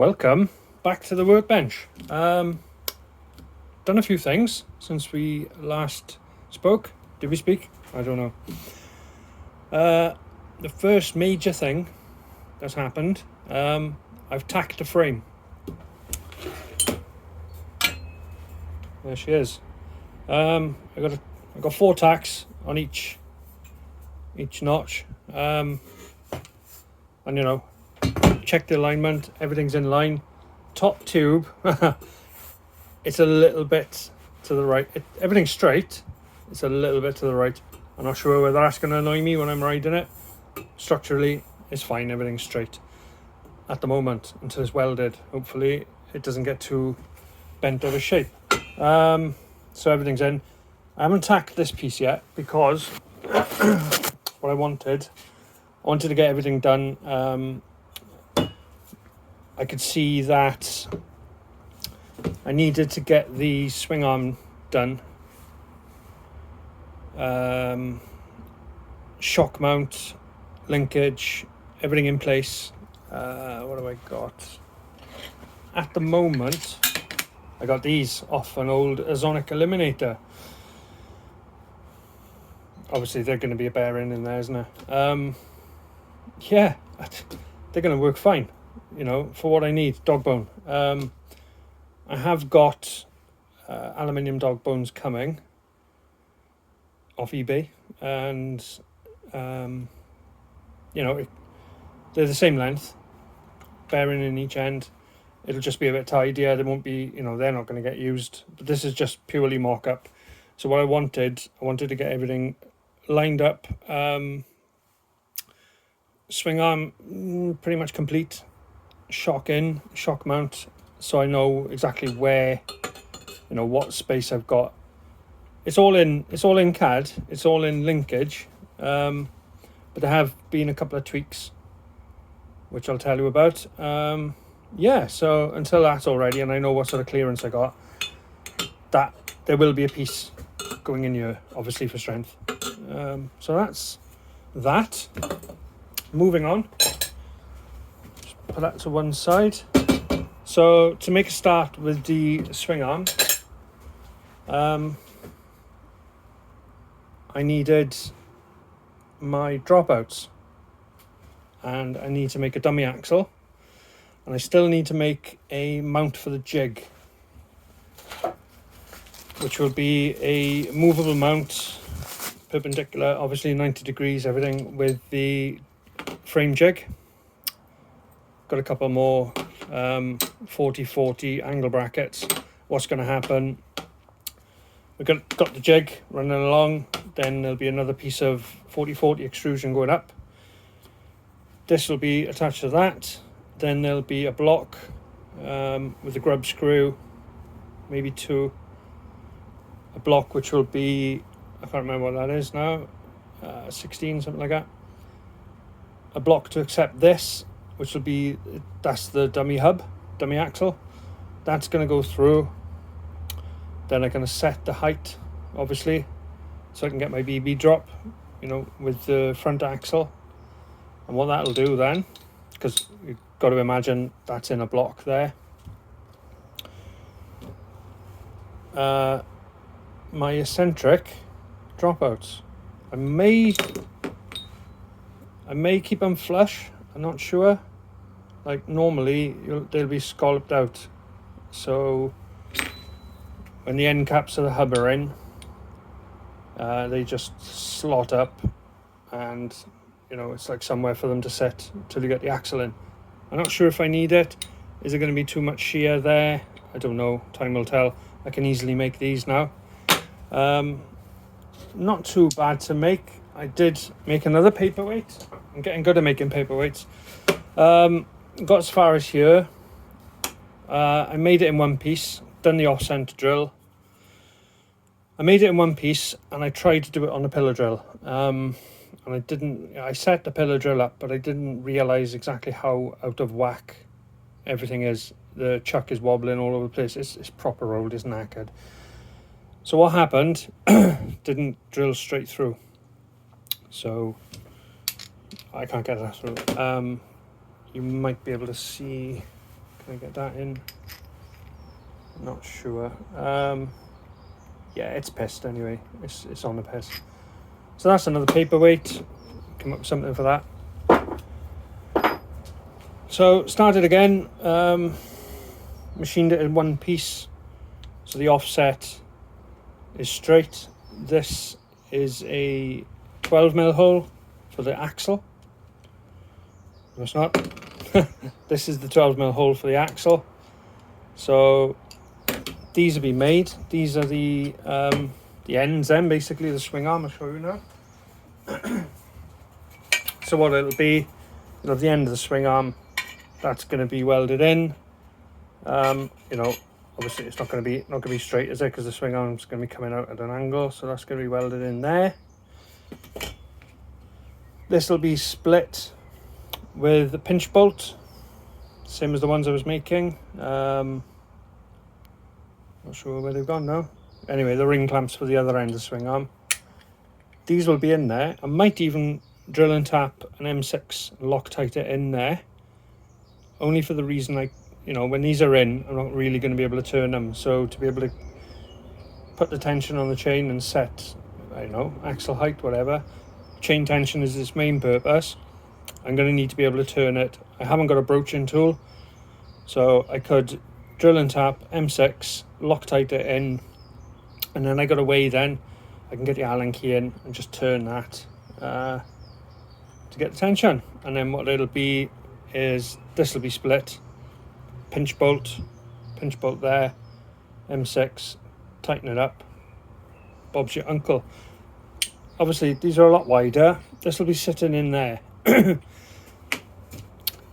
Welcome back to the workbench. Done a few things since we last spoke. Did we speak? I don't know. The first major thing that's happened, I've tacked a frame. There she is. I got 4 tacks on each notch, and you know, check the alignment, everything's in line. Top tube, it's a little bit to the right. Everything's straight, it's a little bit to the right. I'm not sure whether that's going to annoy me when I'm riding it. Structurally, it's fine, everything's straight at the moment until it's welded. Hopefully it doesn't get too bent out of shape. So everything's in. I haven't tacked this piece yet because what I wanted to get everything done. I could see that I needed to get the swing arm done. Shock mount, linkage, everything in place. What have I got? At the moment, I got these off an old Azonic eliminator. Obviously, they're going to be a bearing in there, isn't there? Yeah, they're going to work fine. You know, for what I need, dog bone. I have got aluminium dog bones coming off eBay, and you know, they're the same length, bearing in each end. It'll just be a bit tidier. They won't be, you know, they're not going to get used. But this is just purely mock-up. So what I wanted to get everything lined up. Swing arm pretty much complete. Shock in, shock mount, so I know exactly where, you know, what space I've got. It's all in CAD, it's all in linkage, but there have been a couple of tweaks which I'll tell you about. Yeah, so until that's all ready and I know what sort of clearance I got, that there will be a piece going in here, obviously for strength. So that's that. Moving on. Put that to one side. So to make a start with the swing arm, I needed my dropouts, and I need to make a dummy axle, and I still need to make a mount for the jig, which will be a movable mount, perpendicular, obviously 90 degrees, everything, with the frame jig. Got a couple more 40-40 angle brackets. What's going to happen, we've got the jig running along, then there'll be another piece of 40-40 extrusion going up. This will be attached to that. Then there'll be a block with a grub screw, maybe 2. A block which will be, I can't remember what that is now, 16, something like that. A block to accept this, which will be, that's the dummy hub, dummy axle. That's going to go through. Then I'm going to set the height, obviously, so I can get my BB drop, you know, with the front axle. And what that'll do then, because you've got to imagine that's in a block there. My eccentric dropouts. I may keep them flush. I'm not sure. Like normally they'll be scalloped out, so when the end caps of the hub are in, they just slot up, and you know, it's like somewhere for them to sit till you get the axle in. I'm not sure if I need it. Is there going to be too much shear there? I don't know, time will tell. I can easily make these now. Not too bad to make. I did make another paperweight. I'm getting good at making paperweights. Got as far as here. I made it in one piece, done the off-center drill. I made it in one piece and I tried to do it on a pillar drill. And I set the pillar drill up, but I didn't realise exactly how out of whack everything is. The chuck is wobbling all over the place. It's proper rolled, it's knackered. So what happened, didn't drill straight through. So I can't get that through. You might be able to see Can I get that in? Not sure. Yeah, it's pissed anyway. It's on the piss. So that's another paperweight. Come up with something for that. So started again. Machined it in one piece. So the offset is straight. This is a 12mm hole for the axle. No, it's not. This is the 12mm hole for the axle. So these have been made. These are the ends then, basically, the swing arm. I'll show you now. So what it'll be, you'll have the end of the swing arm. That's going to be welded in. You know, obviously it's not going to be straight, is it? Because the swing arm's going to be coming out at an angle. So that's going to be welded in there. This will be split with a pinch bolt, same as the ones I was making. Not sure where they've gone now. Anyway, the ring clamps for the other end of the swing arm. These will be in there. I might even drill and tap an M6 and Loctite it in there. Only for the reason, you know, when these are in, I'm not really going to be able to turn them. So to be able to put the tension on the chain and set, I don't know, axle height, whatever. Chain tension is its main purpose. I'm going to need to be able to turn it. I haven't got a broaching tool, so I could drill and tap M6, Loctite it in, and then I got a way then I can get the Allen key in and just turn that to get the tension. And then what it'll be is this will be split, pinch bolt there, M6, tighten it up, Bob's your uncle. Obviously these are a lot wider. This will be sitting in there.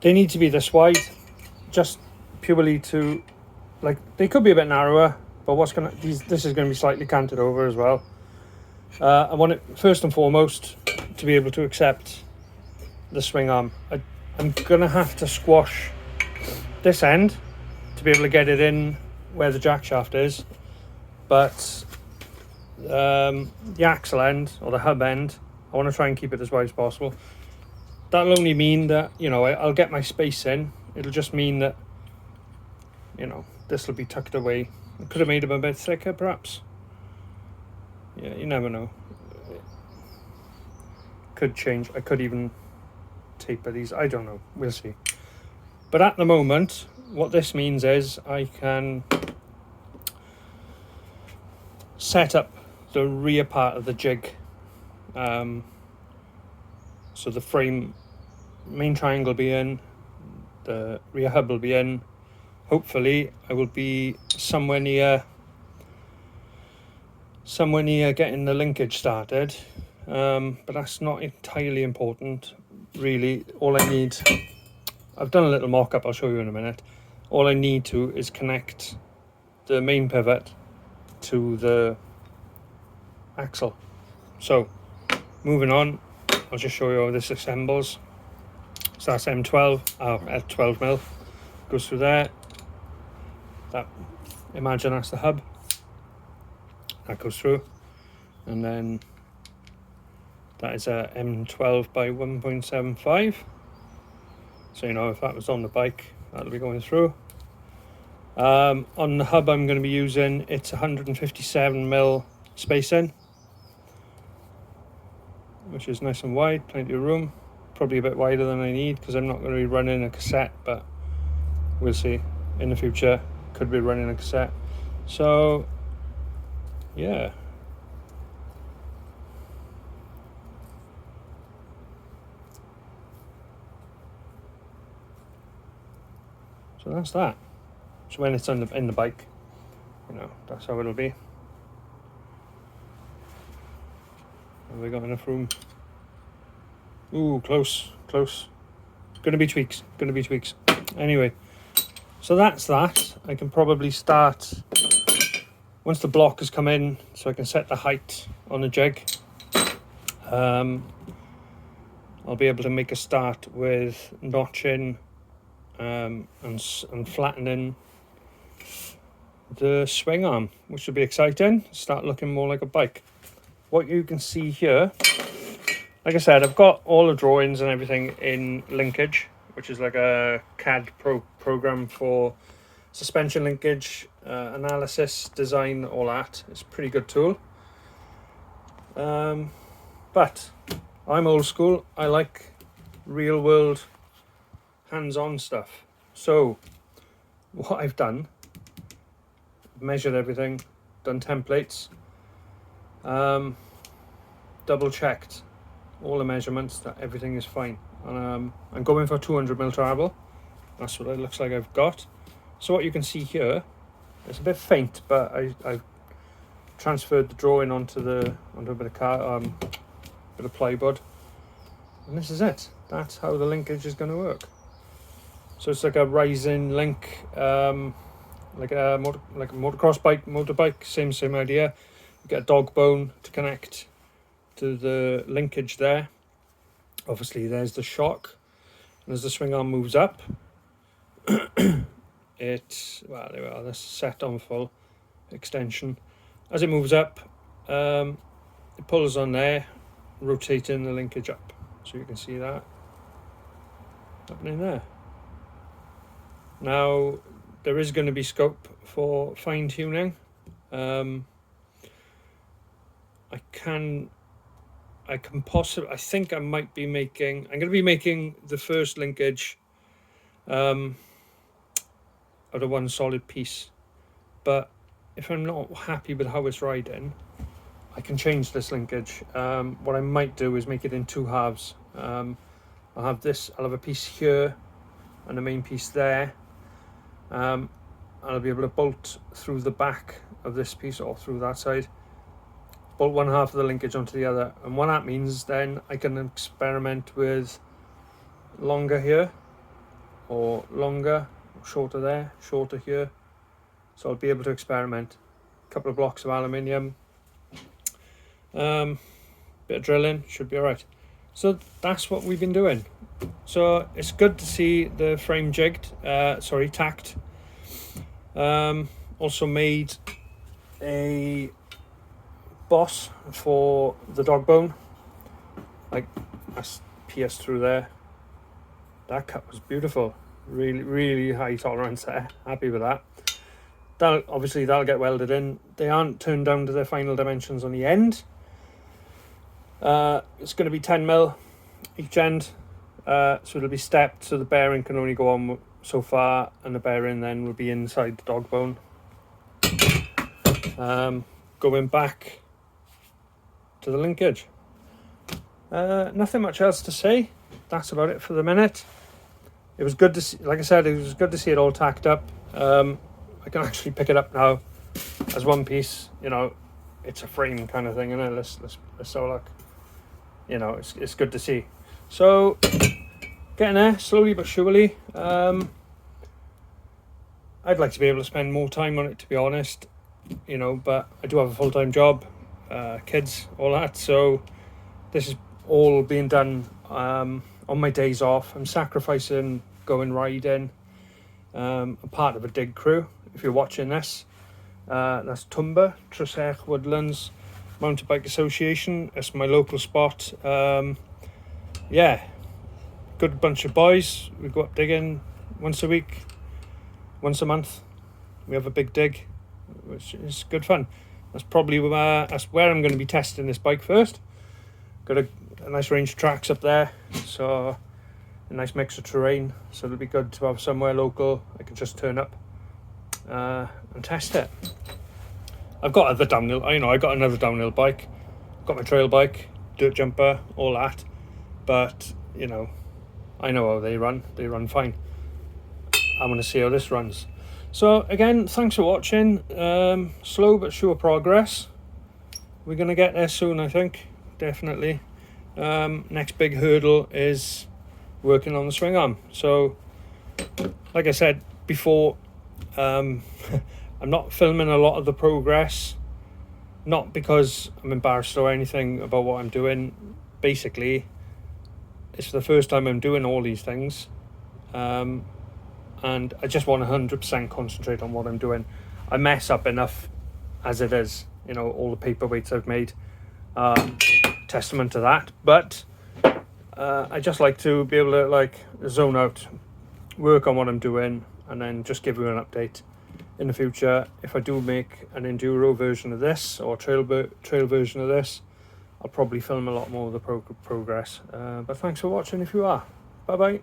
They need to be this wide, just purely to, like, they could be a bit narrower, but this is going to be slightly canted over as well. I want it first and foremost to be able to accept the swing arm. I'm gonna have to squash this end to be able to get it in where the jack shaft is, but the axle end or the hub end, I want to try and keep it as wide as possible. That'll only mean that, you know, I'll get my space in. It'll just mean that, you know, this will be tucked away. I could have made them a bit thicker, perhaps. Yeah, you never know. Could change. I could even taper these. I don't know. We'll see. But at the moment, what this means is I can set up the rear part of the jig. So the frame, main triangle will be in, the rear hub will be in. Hopefully I will be somewhere near getting the linkage started, but that's not entirely important really. All I need, I've done a little mock-up, I'll show you in a minute. All I need to is connect the main pivot to the axle. So moving on, I'll just show you how this assembles. So that's M12 at 12mm, goes through there. That, imagine that's the hub. That goes through, and then that is a M12 by 1.75. So, you know, if that was on the bike, that'll be going through. On the hub I'm going to be using, it's 157mm spacing, which is nice and wide, plenty of room. Probably a bit wider than I need because I'm not going to be running a cassette, but we'll see. In the future, could be running a cassette. So, yeah. So that's that. So when it's in the bike, you know, that's how it'll be. Have we got enough room? Ooh, close. Gonna be tweaks. Anyway, so that's that. I can probably start once the block has come in, so I can set the height on the jig. I'll be able to make a start with notching and flattening the swing arm, which will be exciting. Start looking more like a bike. What you can see here, like I said, I've got all the drawings and everything in Linkage, which is like a CAD program for suspension linkage, analysis, design, all that. It's a pretty good tool. But I'm old school. I like real world hands-on stuff. So what I've done, measured everything, done templates, double checked all the measurements that everything is fine. And I'm going for 200mm travel. That's what it looks like I've got. So what you can see here, it's a bit faint, but I've transferred the drawing onto a bit of plywood, and this is it. That's how the linkage is going to work. So it's like a rising link, like a motocross bike, motorbike, same idea. You get a dog bone to connect to the linkage there. Obviously there's the shock, and as the swing arm moves up, well, there we are, that's set on full extension. As it moves up, it pulls on there, rotating the linkage up. So you can see that happening there. Now, there is going to be scope for fine tuning. I think I might be making, I'm going to be making the first linkage out of one solid piece. But if I'm not happy with how it's riding, I can change this linkage. What I might do is make it in two halves. I'll have a piece here and a main piece there. I'll be able to bolt through the back of this piece or through that side, bolt one half of the linkage onto the other, and what that means, then I can experiment with longer here or longer, shorter there, shorter here. So I'll be able to experiment. A couple of blocks of aluminium, bit of drilling, should be all right. So that's what we've been doing. So it's good to see the frame tacked. Also made a boss for the dog bone, like that's pierced through there. That cut was beautiful, really high tolerance there. Happy with that. That'll get welded in. They aren't turned down to their final dimensions on the end. It's going to be 10mm each end, so it'll be stepped, so the bearing can only go on so far, and the bearing then will be inside the dog bone. Going back to the linkage. Nothing much else to say. That's about it for the minute. It was good to see, like I said, it was good to see it all tacked up. I can actually pick it up now as one piece. You know, it's a frame kind of thing, and let's have a look. You know, it's good to see. So getting there slowly but surely. I'd like to be able to spend more time on it, to be honest. You know, but I do have a full-time job, kids, all that. So this is all being done on my days off. I'm sacrificing going riding. I'm part of a dig crew. If you're watching this, that's Tumba, Trusech Woodlands Mountain Bike Association. It's my local spot. Yeah, good bunch of boys. We go up digging once a week, once a month. We have a big dig, which is good fun. That's probably where I'm going to be testing this bike first. Got a nice range of tracks up there, so a nice mix of terrain. So it'll be good to have somewhere local I can just turn up and test it. I've got other downhill. I got another downhill bike. Got my trail bike, dirt jumper, all that. But you know, I know how they run. They run fine. I want to see how this runs. So again, thanks for watching. Slow but sure progress. We're gonna get there soon, I think. Definitely. Next big hurdle is working on the swing arm. So, like I said before, I'm not filming a lot of the progress. Not because I'm embarrassed or anything about what I'm doing. Basically, it's the first time I'm doing all these things. And I just want 100% concentrate on what I'm doing. I mess up enough as it is, you know, all the paperweights I've made, testament to that. But I just like to be able to like zone out, work on what I'm doing, and then just give you an update in the future. If I do make an enduro version of this or trail version of this, I'll probably film a lot more of the progress. But thanks for watching if you are. Bye bye.